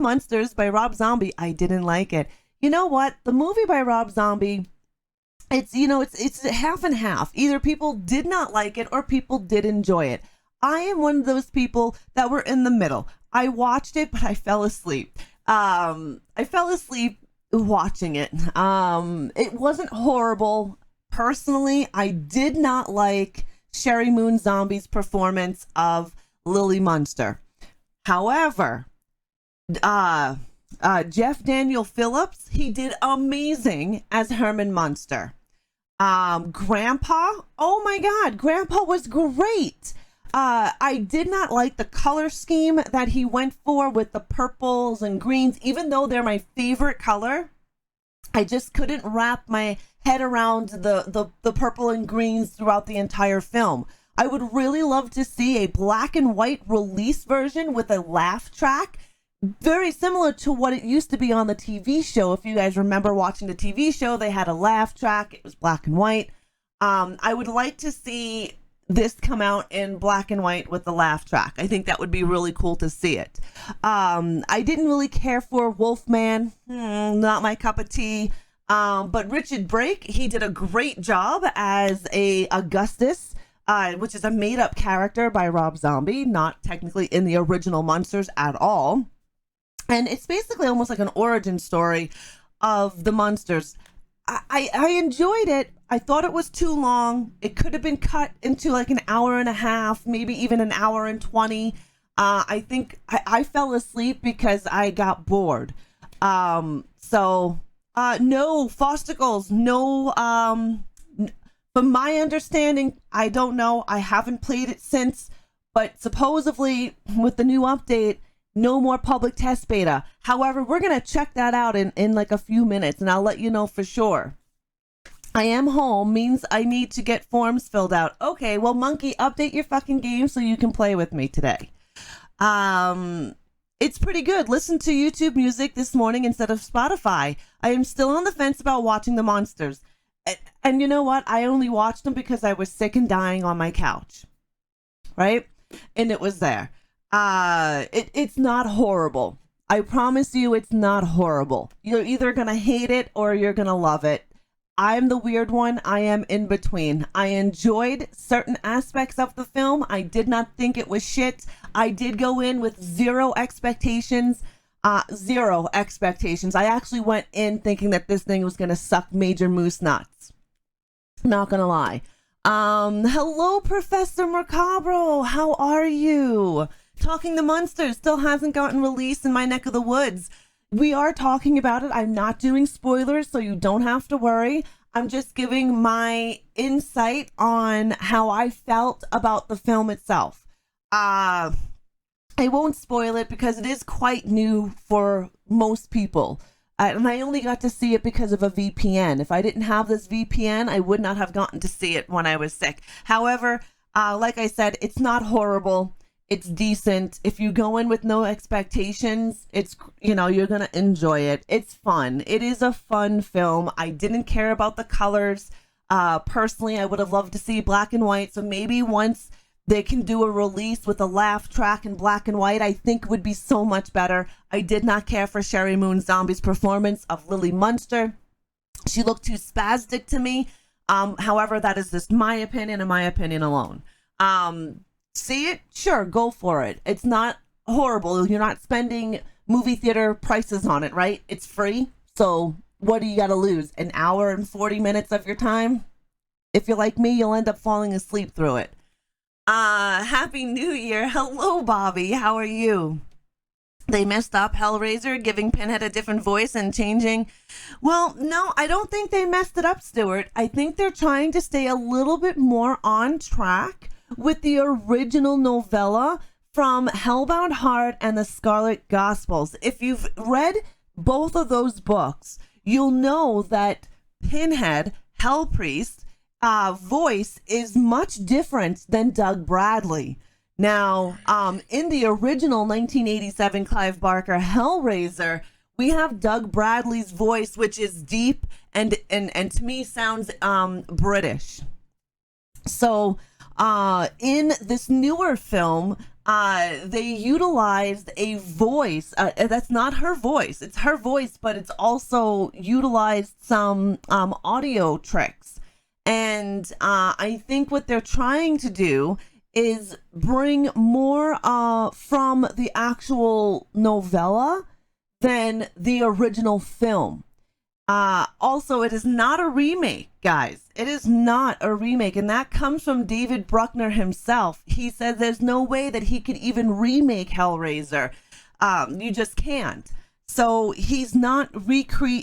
Munsters by Rob Zombie, I didn't like it. You know what? The movie by Rob Zombie, it's half and half. Either people did not like it or people did enjoy it. I am one of those people that were in the middle. I watched it, but I fell asleep. I fell asleep watching it. It wasn't horrible. Personally, I did not like Sherry Moon Zombie's performance of Lily Munster. However, Jeff Daniel Phillips, he did amazing as Herman Munster. Grandpa, oh my God, Grandpa was great. I did not like the color scheme that he went for with the purples and greens, even though they're my favorite color. I just couldn't wrap my head around the purple and greens throughout the entire film. I would really love to see a black and white release version with a laugh track, very similar to what it used to be on the TV show. If you guys remember watching the TV show, they had a laugh track. It was black and white. I would like to see this come out in black and white with the laugh track. I think that would be really cool to see it. I didn't really care for Wolfman. Not my cup of tea. But Richard Brake, he did a great job as a Augustus, which is a made-up character by Rob Zombie, not technically in the original Munsters at all. And it's basically almost like an origin story of the Munsters. I enjoyed it. I thought it was too long. It could have been cut into like an hour and a half, maybe even an hour and 20. I think I fell asleep because I got bored. No Fosticles, no. From my understanding, I don't know. I haven't played it since, but supposedly with the new update, no more public test beta. However, we're going to check that out in like a few minutes, and I'll let you know for sure. I am home means I need to get forms filled out. Okay, well, Monkey, update your fucking game so you can play with me today. It's pretty good. Listen to YouTube music this morning instead of Spotify. I am still on the fence about watching the Munsters. And you know what? I only watched them because I was sick and dying on my couch. Right? And it was there. It's not horrible. I promise you it's not horrible. You're either going to hate it or you're going to love it. I'm the weird one. I am in between. I enjoyed certain aspects of the film. I did not think it was shit. I did go in with zero expectations. Zero expectations. I actually went in thinking that this thing was going to suck major moose nuts. Not going to lie. Hello, Professor Mercabro. How are you? Talking the Munsters still hasn't gotten released in my neck of the woods. We are talking about it. I'm not doing spoilers, so you don't have to worry. I'm just giving my insight on how I felt about the film itself. I won't spoil it because it is quite new for most people. And I only got to see it because of a VPN. If I didn't have this VPN, I would not have gotten to see it when I was sick. However, like I said, it's not horrible. It's decent. If you go in with no expectations, it's, you're going to enjoy it. It's fun. It is a fun film. I didn't care about the colors. Personally, I would have loved to see black and white. So maybe once they can do a release with a laugh track in black and white, I think would be so much better. I did not care for Sherry Moon Zombie's performance of Lily Munster. She looked too spastic to me. However, that is just my opinion and my opinion alone. See it? Sure, go for it. It's not horrible. You're not spending movie theater prices on it, right? It's free. So what do you got to lose? An hour and 40 minutes of your time? If you're like me, you'll end up falling asleep through it. Happy New Year. Hello, Bobby. How are you? They messed up Hellraiser, giving Pinhead a different voice and changing. Well, no, I don't think they messed it up, Stuart. I think they're trying to stay a little bit more on track with the original novella from Hellbound Heart and the Scarlet Gospels. If you've read both of those books, you'll know that Pinhead, Hellpriest, voice is much different than Doug Bradley. Now, in the original 1987 Clive Barker Hellraiser, we have Doug Bradley's voice, which is deep and to me sounds British. So, in this newer film, they utilized a voice. That's not her voice. It's her voice, but it's also utilized some audio tricks. And I think what they're trying to do is bring more from the actual novella than the original film. Also, it is not a remake, guys. It is not a remake. And that comes from David Bruckner himself. He said there's no way that he could even remake Hellraiser. You just can't. So he's not remaking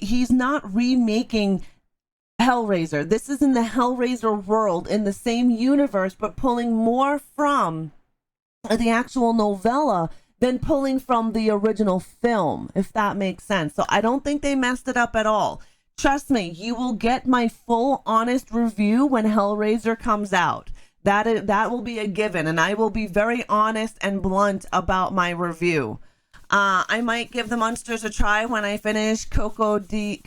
Hellraiser. This is in the Hellraiser world, in the same universe, but pulling more from the actual novella than pulling from the original film, if that makes sense. So I don't think they messed it up at all. Trust me, you will get my full honest review when Hellraiser comes out. That will be a given, and I will be very honest and blunt about my review. I might give the Munsters a try when I finish Coco Da.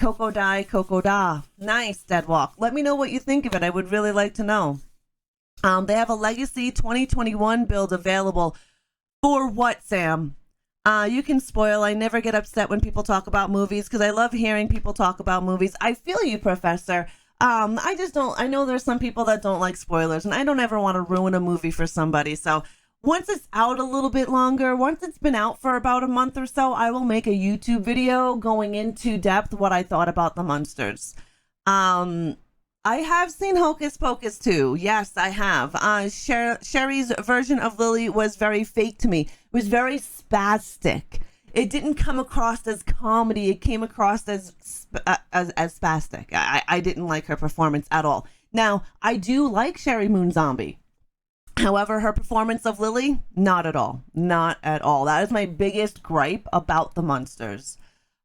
Nice, Deadwalk. Let me know what you think of it. I would really like to know. They have a Legacy 2021 build available. For what, Sam? You can spoil. I never get upset when people talk about movies because I love hearing people talk about movies. I feel you, Professor. I just don't. I know there's some people that don't like spoilers, and I don't ever want to ruin a movie for somebody. So once it's out a little bit longer, once it's been out for about a month or so, I will make a YouTube video going into depth what I thought about the Munsters. I have seen Hocus Pocus too. Yes, I have. Sherry's version of Lily was very fake to me. It was very spastic. It didn't come across as comedy. It came across as spastic. I didn't like her performance at all. Now, I do like Sherry Moon Zombie. However, her performance of Lily, not at all. Not at all. That is my biggest gripe about the Munsters.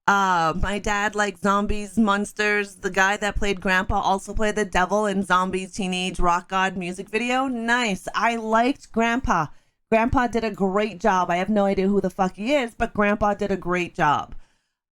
My dad liked Zombies, Munsters. The guy that played Grandpa also played the devil in Zombies Teenage Rock God music video. Nice. I liked Grandpa. Grandpa did a great job. I have no idea who the fuck he is, but Grandpa did a great job.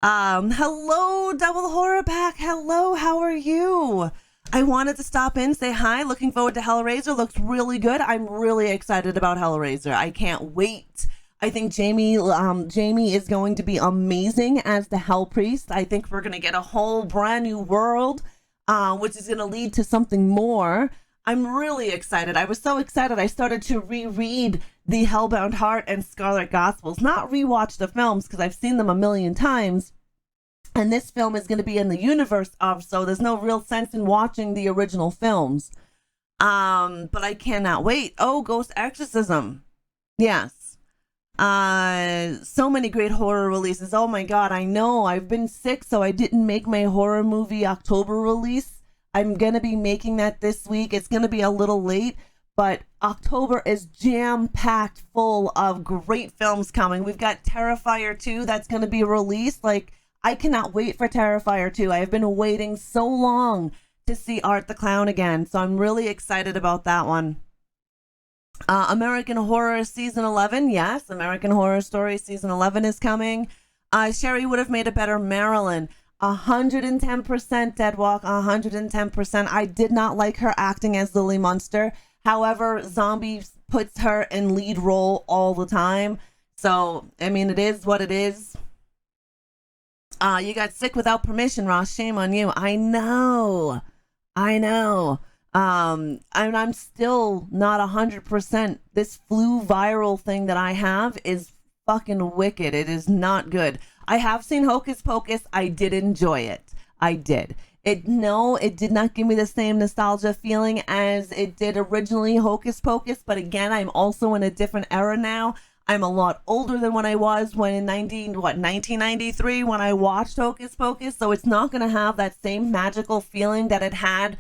Hello, Double Horror Pack. Hello, how are you? I wanted to stop in, say hi. Looking forward to Hellraiser. Looks really good. I'm really excited about Hellraiser. I can't wait. I think Jamie is going to be amazing as the Hell Priest. I think we're going to get a whole brand new world, which is going to lead to something more. I'm really excited. I was so excited. I started to reread the Hellbound Heart and Scarlet Gospels, not rewatch the films because I've seen them a million times. And this film is going to be in the universe of, so there's no real sense in watching the original films. But I cannot wait. Oh, Ghost Exorcism. Yes. So many great horror releases. Oh my god, I know. I've been sick, so I didn't make my horror movie October release. I'm gonna be making that this week. It's gonna be a little late, but October is jam-packed full of great films coming. We've got Terrifier 2 that's gonna be released. Like, I cannot wait for Terrifier 2. I have been waiting so long to see Art the Clown again, so I'm really excited about that one. American Horror Season 11. Yes, American Horror Story Season 11 is coming. Sherry would have made a better Marilyn. 110% Deadwalk. 110%. I did not like her acting as Lily Munster. However, Zombie puts her in lead role all the time. So, I mean, it is what it is. You got sick without permission, Ross. Shame on you. I know. And I'm still not 100%. This flu viral thing that I have is fucking wicked. It is not good. I have seen Hocus Pocus. I did enjoy it. I did. It did not give me the same nostalgia feeling as it did originally, Hocus Pocus. But again, I'm also in a different era now. I'm a lot older than when I was when in 1993 when I watched Hocus Pocus. So it's not going to have that same magical feeling that it had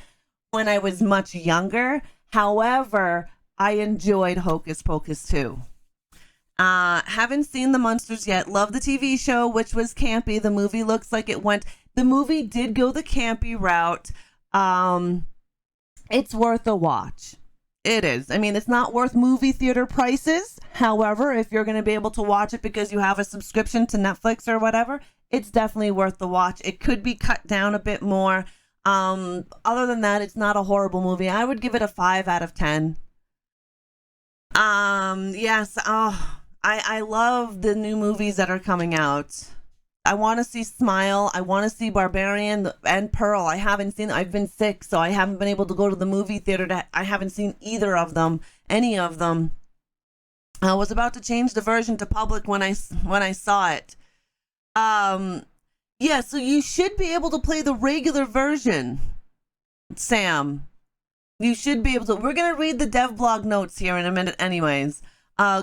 when I was much younger. However, I enjoyed Hocus Pocus too. Haven't seen the Munsters yet. Love the TV show, which was campy. The movie looks like the movie did go the campy route. It's worth a watch. It is. I mean, it's not worth movie theater prices. However, if you're going to be able to watch it because you have a subscription to Netflix or whatever, it's definitely worth the watch. It could be cut down a bit more. Other than that, it's not a horrible movie. I would give it a 5 out of 10. Yes. Oh, I love the new movies that are coming out. I want to see Smile. I want to see Barbarian and Pearl. I haven't seen. I've been sick, so I haven't been able to go to the movie theater. I haven't seen either of them, any of them. I was about to change the version to public when I saw it. Um, yeah. So you should be able to play the regular version, Sam. You should be able to. We're gonna read the dev blog notes here in a minute, anyways.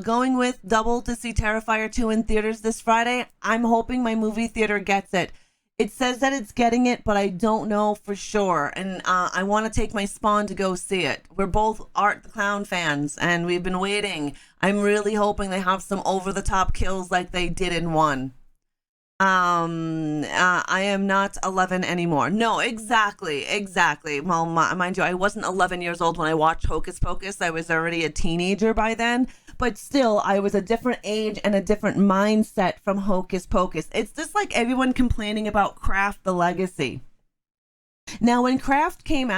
Going with Double to see Terrifier 2 in theaters this Friday. I'm hoping my movie theater gets it. It says that it's getting it, but I don't know for sure. And I want to take my spawn to go see it. We're both Art the Clown fans, and we've been waiting. I'm really hoping they have some over-the-top kills like they did in 1. I am not 11 anymore. No, exactly. Well, mind you, I wasn't 11 years old when I watched Hocus Pocus. I was already a teenager by then. But still, I was a different age and a different mindset from Hocus Pocus. It's just like everyone complaining about Craft the Legacy. Now, when the Craft came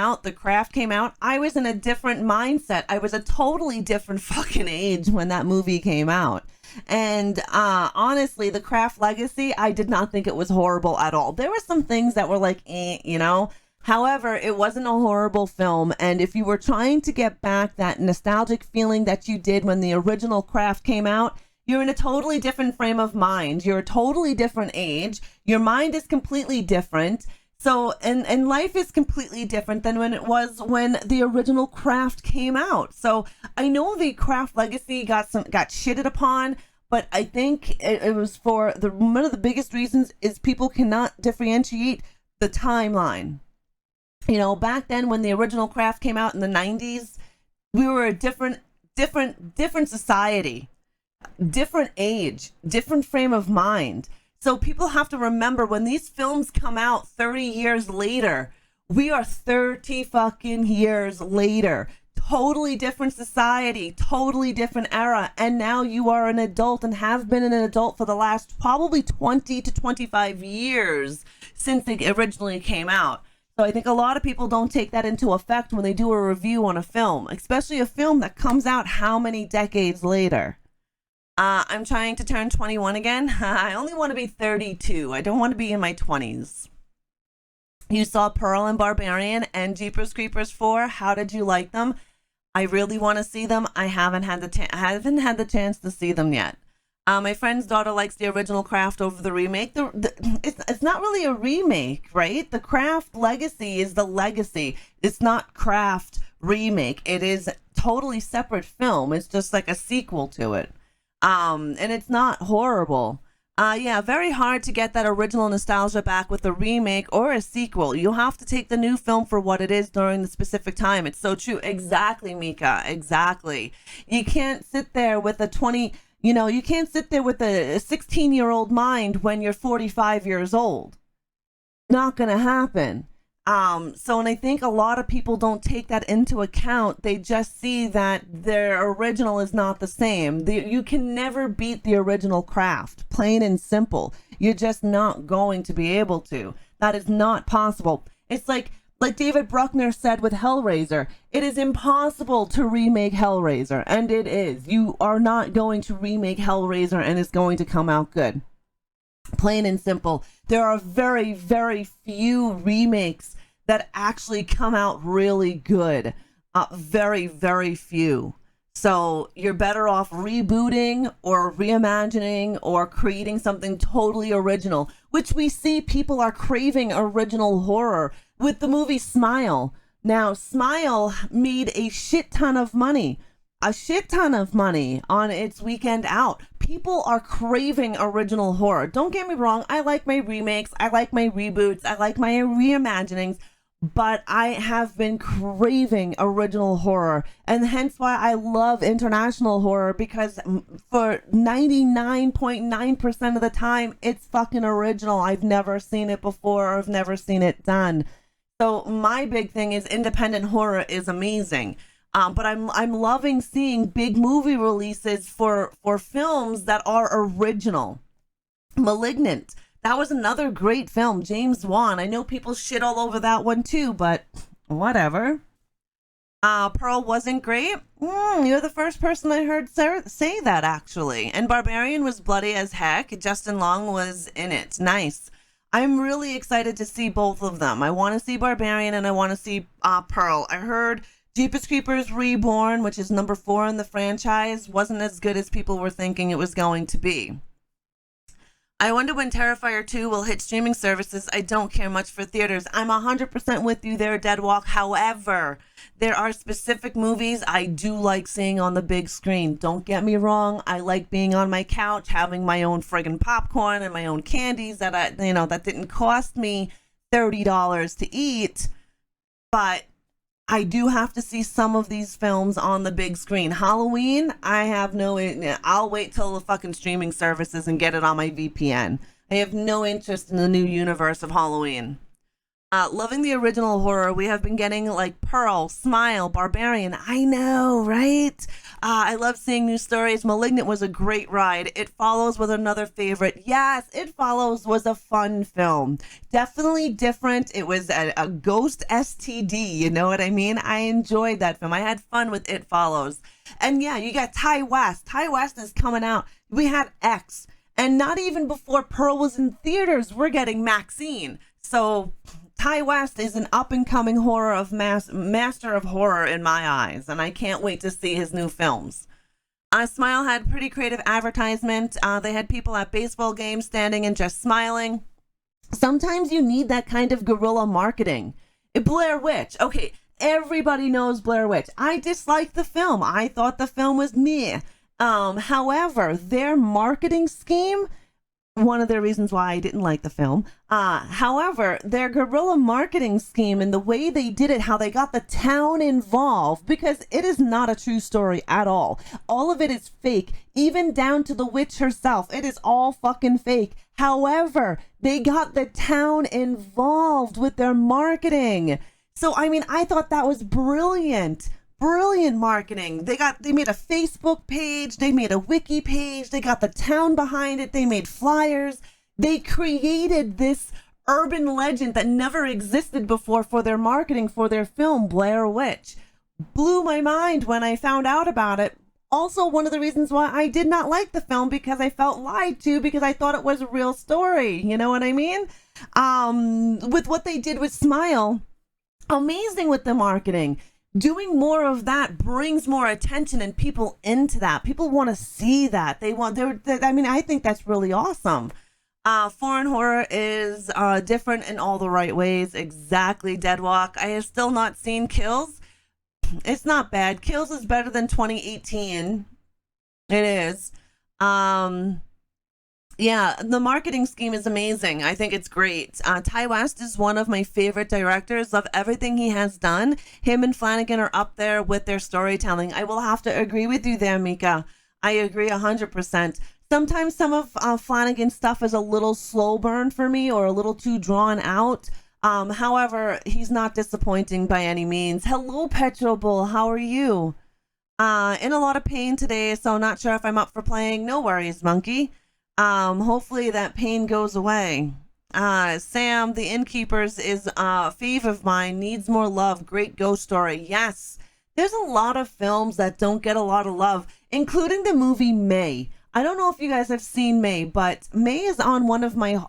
out, I was in a different mindset. I was a totally different fucking age when that movie came out. And honestly, the Craft Legacy, I did not think it was horrible at all. There were some things that were like, you know. However, it wasn't a horrible film. And if you were trying to get back that nostalgic feeling that you did when the original Craft came out, you're in a totally different frame of mind. You're a totally different age. Your mind is completely different. So, and life is completely different than when it was when the original Craft came out. So I know the Craft Legacy got shitted upon, but I think it was for one of the biggest reasons is people cannot differentiate the timeline. You know, back then when the original Craft came out in the 90s, we were a different society, different age, different frame of mind. So people have to remember when these films come out 30 years later, we are 30 fucking years later. Totally different society, totally different era. And now you are an adult and have been an adult for the last probably 20 to 25 years since it originally came out. So I think a lot of people don't take that into effect when they do a review on a film, especially a film that comes out how many decades later. I'm trying to turn 21 again. I only want to be 32. I don't want to be in my 20s. You saw Pearl and Barbarian and Jeepers Creepers 4. How did you like them? I really want to see them. I haven't had the chance to see them yet. My friend's daughter likes the original Craft over the remake. It's not really a remake, right? The Craft Legacy is the legacy. It's not Craft remake. It is totally separate film. It's just like a sequel to it. And it's not horrible. Yeah, very hard to get that original nostalgia back with a remake or a sequel. You'll have to take the new film for what it is during the specific time. It's so true. Exactly, Mika. Exactly. You can't sit there with a 16-year-old mind when you're 45 years old. Not gonna happen. And I think a lot of people don't take that into account. They just see that their original is not the same. You can never beat the original Craft, plain and simple. You're just not going to be able to. That is not possible. It's like David Bruckner said with Hellraiser, it is impossible to remake Hellraiser, and it is. You are not going to remake Hellraiser and it's going to come out good. Plain and simple. There are very, very few remakes that actually come out really good. Very, very few. So you're better off rebooting or reimagining or creating something totally original, which we see people are craving original horror with the movie Smile. Now, Smile made a shit ton of money on its weekend out. People are craving original horror. Don't get me wrong. I like my remakes. I like my reboots. I like my reimaginings. But I have been craving original horror. And hence why I love international horror, because for 99.9% of the time, it's fucking original. I've never seen it before, or I've never seen it done. So my big thing is independent horror is amazing. But I'm loving seeing big movie releases for films that are original. Malignant. That was another great film. James Wan. I know people shit all over that one too, but whatever. Pearl wasn't great. You're the first person I heard say that, actually. And Barbarian was bloody as heck. Justin Long was in it. Nice. I'm really excited to see both of them. I want to see Barbarian and I want to see Pearl. I heard Jeepers Creepers Reborn, which is number 4 in the franchise, wasn't as good as people were thinking it was going to be. I wonder when Terrifier 2 will hit streaming services. I don't care much for theaters. I'm 100% with you there, Deadwalk. However, there are specific movies I do like seeing on the big screen. Don't get me wrong. I like being on my couch, having my own friggin' popcorn and my own candies that that didn't cost me $30 to eat. But I do have to see some of these films on the big screen. Halloween, I'll wait till the fucking streaming services and get it on my VPN. I have no interest in the new universe of Halloween. Loving the original horror. We have been getting like Pearl, Smile, Barbarian. I know, right? I love seeing new stories. Malignant was a great ride. It Follows was another favorite. Yes, It Follows was a fun film. Definitely different. It was a ghost STD, you know what I mean? I enjoyed that film. I had fun with It Follows. And yeah, you got Ty West. Ty West is coming out. We had X. And not even before Pearl was in theaters, we're getting Maxine. So Ty West is an up-and-coming master of horror in my eyes, and I can't wait to see his new films. Smile had pretty creative advertisement. They had people at baseball games standing and just smiling. Sometimes you need that kind of guerrilla marketing. Blair Witch. Okay, everybody knows Blair Witch. I disliked the film. I thought the film was meh. However, their marketing scheme, one of the reasons why I didn't like the film. However, their guerrilla marketing scheme and the way they did it, how they got the town involved, because it is not a true story at all. All of it is fake, even down to the witch herself. It is all fucking fake. However, they got the town involved with their marketing. So, I mean, I thought that was brilliant. Brilliant marketing. They made a Facebook page, they made a wiki page, they got the town behind it, they made flyers. They created this urban legend that never existed before for their marketing for their film Blair Witch. Blew my mind when I found out about it. Also, one of the reasons why I did not like the film, because I felt lied to, because I thought it was a real story. You know what I mean? With what they did with Smile, amazing with the marketing. Doing more of that brings more attention and people into that. People want to see that. I think that's really awesome. Foreign horror is different in all the right ways. Exactly, Deadwalk. I have still not seen Kills. It's not bad. Kills is better than 2018. It is. Yeah, the marketing scheme is amazing. I think it's great. Ty West is one of my favorite directors. Love everything he has done. Him and Flanagan are up there with their storytelling. I will have to agree with you there, Mika. I agree 100%. Sometimes some of Flanagan's stuff is a little slow burn for me, or a little too drawn out. However, he's not disappointing by any means. Hello, Petrobul. How are you? In a lot of pain today, so not sure if I'm up for playing. No worries, monkey. Hopefully that pain goes away. Sam, The Innkeepers is a fave of mine. Needs more love. Great ghost story. Yes, there's a lot of films that don't get a lot of love, including the movie May. I don't know if you guys have seen May, but May is on one of my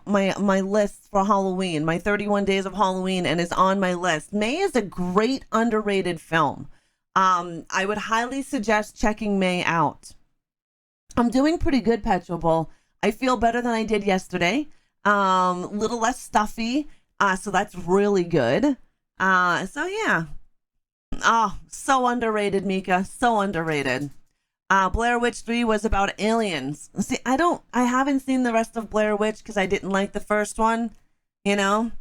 lists for Halloween, my 31 Days of Halloween, and is on my list. May is a great underrated film. I would highly suggest checking May out. I'm doing pretty good, Petrobul. I feel better than I did yesterday. Little less stuffy. So that's really good. So yeah. Oh, so underrated, Mika. So underrated. Blair Witch 3 was about aliens. See, I haven't seen the rest of Blair Witch because I didn't like the first one, you know.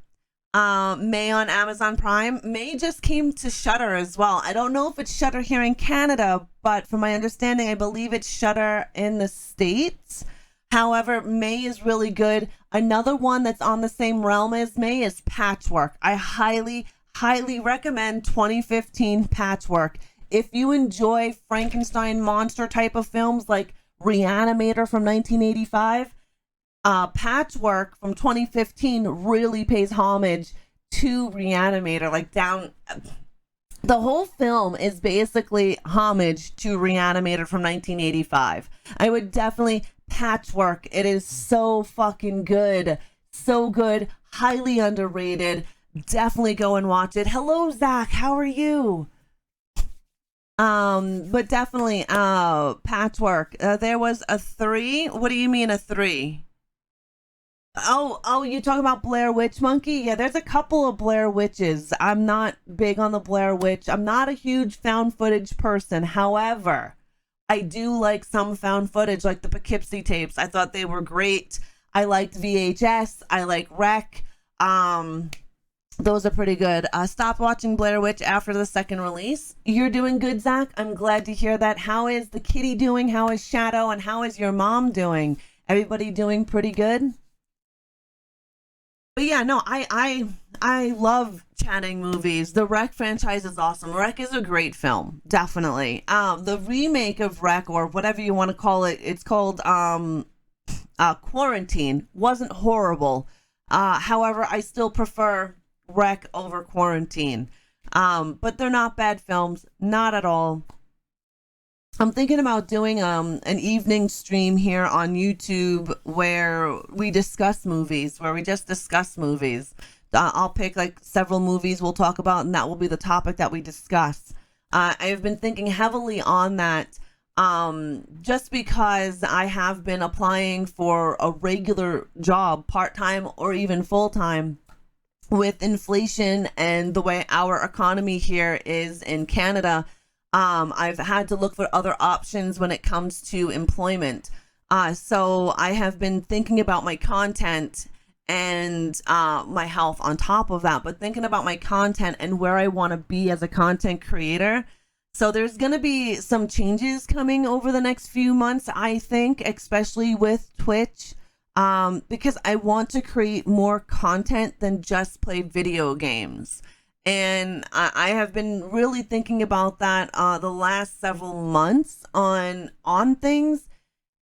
May on Amazon Prime. May just came to Shudder as well. I don't know if it's Shudder here in Canada, but from my understanding, I believe it's Shudder in the States. However, May is really good. Another one that's on the same realm as May is Patchwork. I highly, highly recommend 2015 Patchwork. If you enjoy Frankenstein monster type of films like ReAnimateHer from 1985, Patchwork from 2015 really pays homage to ReAnimateHer, like down The whole film is basically homage to ReAnimateHer from 1985. I would definitely Patchwork. It is so fucking good. So good. Highly underrated. Definitely go and watch it. Hello, Zach. How are you? But definitely, Patchwork. There was a 3. What do you mean a 3? Oh, you talking about Blair Witch Monkey? Yeah, there's a couple of Blair Witches. I'm not big on the Blair Witch. I'm not a huge found footage person. However, I do like some found footage, like the Poughkeepsie tapes. I thought they were great. I liked VHS. I like Rec. Those are pretty good. Stop watching Blair Witch after the second release. You're doing good, Zach. I'm glad to hear that. How is the kitty doing? How is Shadow? And how is your mom doing? Everybody doing pretty good? But yeah, no, I love chatting movies. The Rec franchise is awesome. Rec is a great film, definitely. The remake of Rec, or whatever you want to call it, it's called Quarantine, wasn't horrible. However, I still prefer Rec over Quarantine. But they're not bad films, not at all. I'm thinking about doing an evening stream here on YouTube where we discuss movies, where we just discuss movies. I'll pick like several movies we'll talk about, and that will be the topic that we discuss. I have been thinking heavily on that, just because I have been applying for a regular job, part-time or even full-time. With inflation and the way our economy here is in Canada, I've had to look for other options when it comes to employment. So I have been thinking about my content and my health on top of that, but thinking about my content and where I want to be as a content creator. So there's going to be some changes coming over the next few months, I think, especially with Twitch, because I want to create more content than just play video games. And I have been really thinking about that the last several months on things,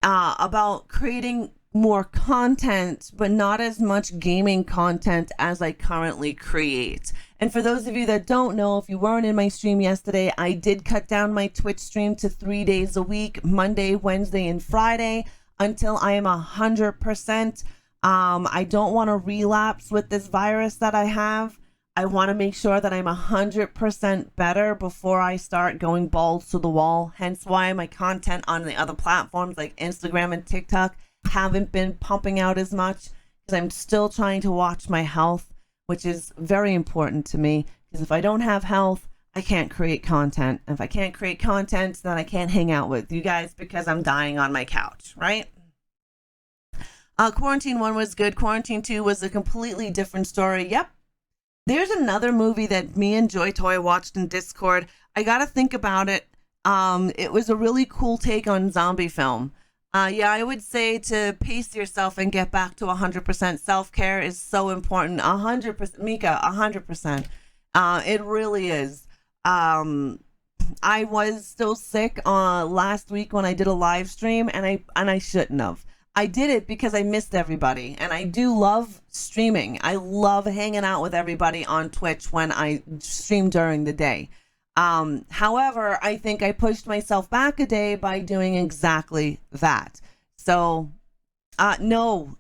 about creating more content, but not as much gaming content as I currently create. And for those of you that don't know, if you weren't in my stream yesterday, I did cut down my Twitch stream to 3 days a week, Monday, Wednesday, and Friday, until I am 100%. I don't want to relapse with this virus that I have. I want to make sure that I'm 100% better before I start going balls to the wall. Hence why my content on the other platforms like Instagram and TikTok haven't been pumping out as much, because I'm still trying to watch my health, which is very important to me, because if I don't have health, I can't create content. And if I can't create content, then I can't hang out with you guys because I'm dying on my couch, right? Quarantine 1 was good. Quarantine 2 was a completely different story. Yep. There's another movie that me and Joy Toy watched in Discord. I gotta think about it. It was a really cool take on zombie film. Yeah, I would say to pace yourself and get back to 100% self-care is so important. 100%, Mika, 100%. It really is. I was still sick last week when I did a live stream, and I shouldn't have. I did it because I missed everybody, and I do love streaming. I love hanging out with everybody on Twitch when I stream during the day. However, I think I pushed myself back a day by doing exactly that. So, no,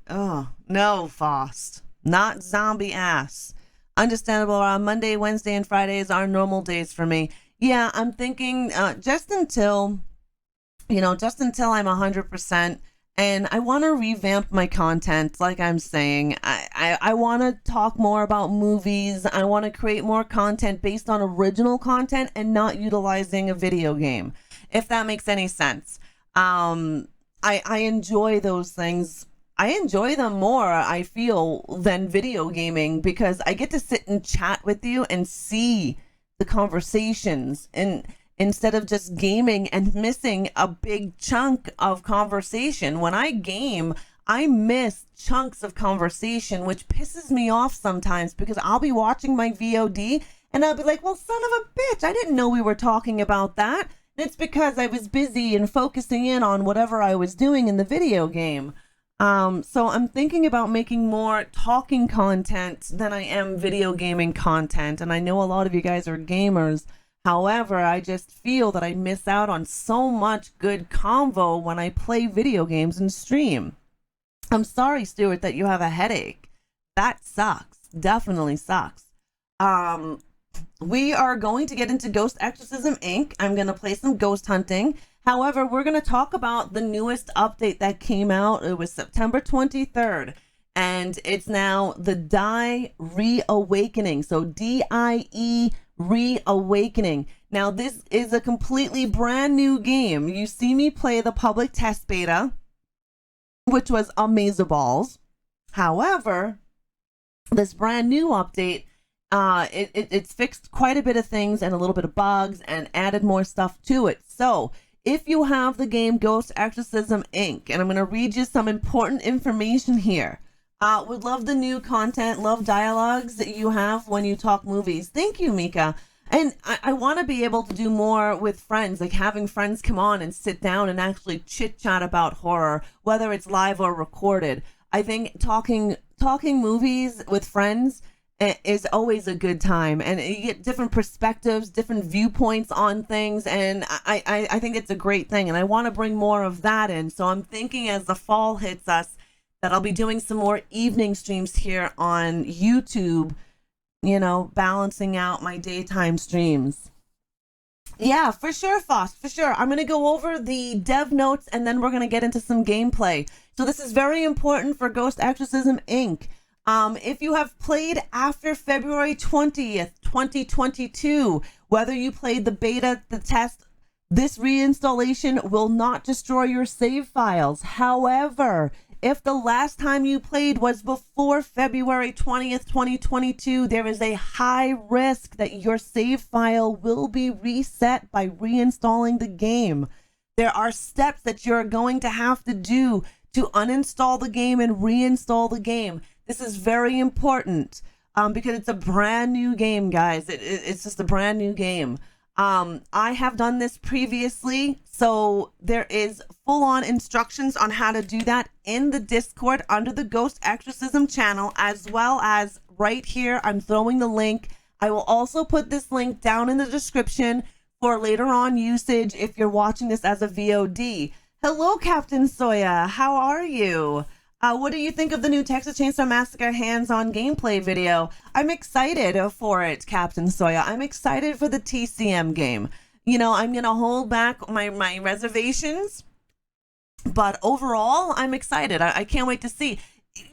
Faust, not zombie ass. Understandable. Monday, Wednesday, and Fridays are normal days for me. Yeah, I'm thinking just until I'm 100%. And I want to revamp my content, like I'm saying. I want to talk more about movies. I want to create more content based on original content and not utilizing a video game, if that makes any sense. I enjoy those things. I enjoy them more, I feel, than video gaming, because I get to sit and chat with you and see the conversations, and instead of just gaming and missing a big chunk of conversation. When I game, I miss chunks of conversation, which pisses me off sometimes, because I'll be watching my VOD and I'll be like, well, son of a bitch, I didn't know we were talking about that. And it's because I was busy and focusing in on whatever I was doing in the video game. So I'm thinking about making more talking content than I am video gaming content. And I know a lot of you guys are gamers. However, I just feel that I miss out on so much good convo when I play video games and stream. I'm sorry, Stuart, that you have a headache. That sucks. Definitely sucks. We are going to get into Ghost Exorcism Inc. I'm going to play some ghost hunting. However, we're going to talk about the newest update that came out. It was September 23rd, and it's now the Die Reawakening. So DIE Reawakening. Now, this is a completely brand new game. You see me play the public test beta, which was Amazeballs. However, this brand new update, it's fixed quite a bit of things and a little bit of bugs and added more stuff to it. So if you have the game Ghost Exorcism Inc., and I'm going to read you some important information here. Would love the new content, love dialogues that you have when you talk movies. Thank you, Mika. And I want to be able to do more with friends, like having friends come on and sit down and actually chit chat about horror, whether it's live or recorded. I think talking movies with friends is always a good time, and you get different perspectives, different viewpoints on things, and I think it's a great thing, and I want to bring more of that in. So I'm thinking as the fall hits us that I'll be doing some more evening streams here on YouTube, you know, balancing out my daytime streams. Yeah, for sure, Foss, for sure. I'm going to go over the dev notes, and then we're going to get into some gameplay. So this is very important for Ghost Exorcism Inc. If you have played after February 20th, 2022, whether you played the beta, the test, this reinstallation will not destroy your save files. However, if the last time you played was before February 20th, 2022, there is a high risk that your save file will be reset by reinstalling the game. There are steps that you're going to have to do to uninstall the game and reinstall the game. This is very important because it's a brand new game, guys. It's just a brand new game. I have done this previously, so there is full-on instructions on how to do that in the Discord under the Ghost Exorcism channel, as well as right here. I'm throwing the link. I will also put this link down in the description for later on usage if you're watching this as a VOD. Hello, Captain Soya. How are you? What do you think of the new Texas Chainsaw Massacre hands-on gameplay video? I'm excited for it, Captain Soya. I'm excited for the TCM game. You know, I'm going to hold back my reservations, but overall, I'm excited. I can't wait to see.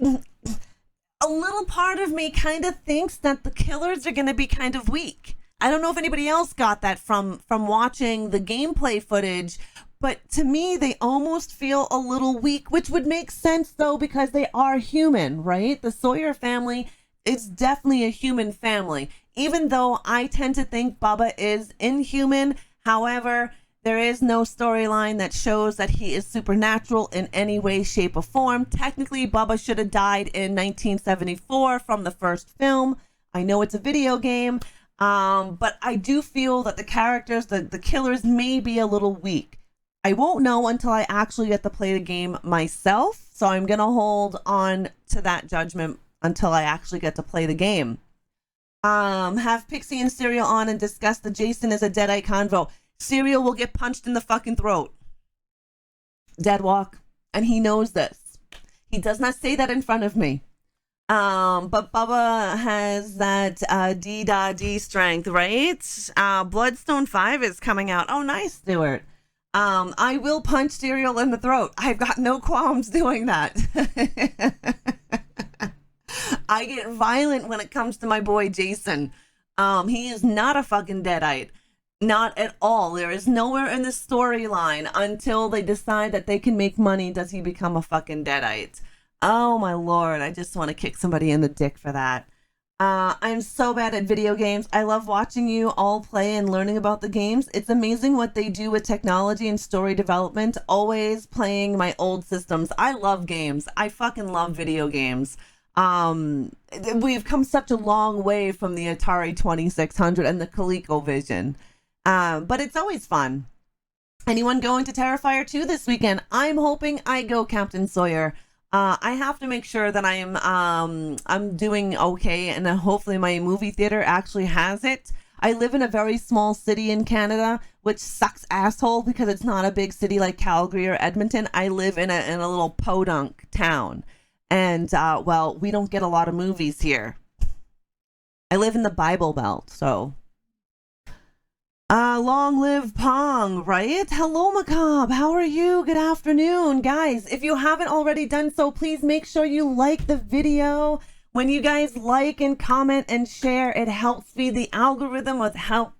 A little part of me kind of thinks that the killers are going to be kind of weak. I don't know if anybody else got that from watching the gameplay footage, but to me, they almost feel a little weak, which would make sense, though, because they are human, right? The Sawyer family is definitely a human family, even though I tend to think Bubba is inhuman. However, there is no storyline that shows that he is supernatural in any way, shape, or form. Technically, Bubba should have died in 1974 from the first film. I know it's a video game, but I do feel that the characters, the killers, may be a little weak. I won't know until I actually get to play the game myself, so I'm going to hold on to that judgment until I actually get to play the game. Have Pixie and Serial on and discuss the Jason is a Deadite convo. Serial will get punched in the fucking throat. Deadwalk. And he knows this. He does not say that in front of me. But Bubba has that D-da-D strength, right? Bloodstone 5 is coming out. Oh, nice, Stuart. I will punch Serial in the throat. I've got no qualms doing that. I get violent when it comes to my boy Jason. He is not a fucking Deadite. Not at all. There is nowhere in the storyline until they decide that they can make money does he become a fucking Deadite. Oh my lord, I just want to kick somebody in the dick for that. I'm so bad at video games. I love watching you all play and learning about the games. It's amazing what they do with technology and story development. Always playing my old systems. I love games. I fucking love video games. We've come such a long way from the Atari 2600 and the ColecoVision. But it's always fun. Anyone going to Terrifier 2 this weekend? I'm hoping I go, Captain Sawyer. I have to make sure that I'm doing okay, and then hopefully my movie theater actually has it. I live in a very small city in Canada, which sucks asshole because it's not a big city like Calgary or Edmonton. I live in a little podunk town. And, well, we don't get a lot of movies here. I live in the Bible Belt, so. Long live Pong, right? Hello, Macabre. How are you? Good afternoon. Guys, if you haven't already done so, please make sure you like the video. When you guys like and comment and share, it helps feed the algorithm with how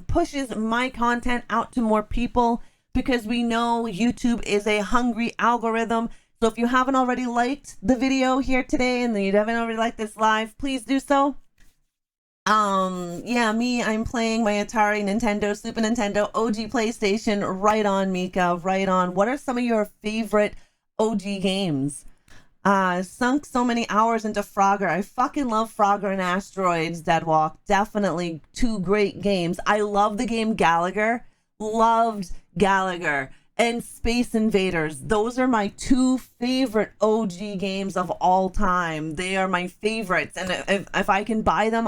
pushes my content out to more people, because we know YouTube is a hungry algorithm. So if you haven't already liked the video here today and you haven't already liked this live, please do so. Yeah, I'm playing my Atari, Nintendo, Super Nintendo, OG PlayStation. Right on, Mika, right on. What are some of your favorite OG games? Sunk so many hours into Frogger. I fucking love Frogger and Asteroids, Deadwalk. Definitely two great games. I love the game Gallagher. Loved Gallagher. And Space Invaders. Those are my two favorite OG games of all time. They are my favorites. And if I can buy them,